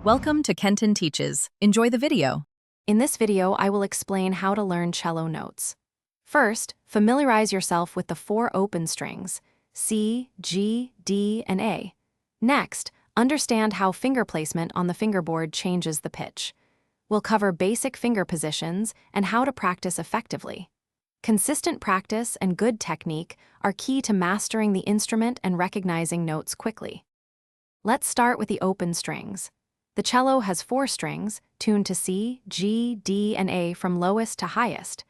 Welcome to Kenton Teaches. Enjoy the video. In this video, I will explain how to learn cello notes. First, familiarize yourself with the 4 open strings, C, G, D, and A. Next, understand how finger placement on the fingerboard changes the pitch. We'll cover basic finger positions and how to practice effectively. Consistent practice and good technique are key to mastering the instrument and recognizing notes quickly. Let's start with the open strings. The cello has 4 strings, tuned to C, G, D, and A from lowest to highest.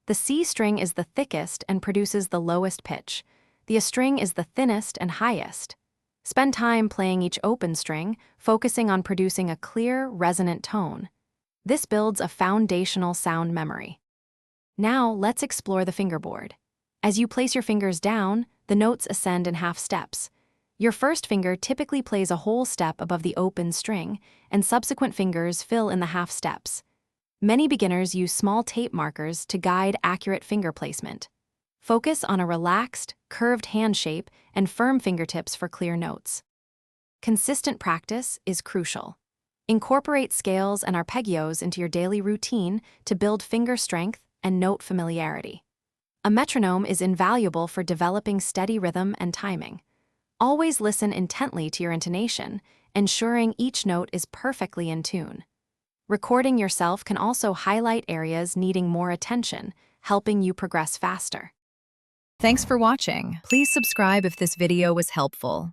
The C string is the thickest and produces the lowest pitch. The A string is the thinnest and highest. Spend time playing each open string, focusing on producing a clear, resonant tone. This builds a foundational sound memory. Now, let's explore the fingerboard. As you place your fingers down, the notes ascend in half steps. Your first finger typically plays a whole step above the open string, and subsequent fingers fill in the half steps. Many beginners use small tape markers to guide accurate finger placement. Focus on a relaxed, curved hand shape and firm fingertips for clear notes. Consistent practice is crucial. Incorporate scales and arpeggios into your daily routine to build finger strength and note familiarity. A metronome is invaluable for developing steady rhythm and timing. Always listen intently to your intonation, ensuring each note is perfectly in tune. Recording yourself can also highlight areas needing more attention, helping you progress faster. Thanks for watching. Please subscribe if this video was helpful.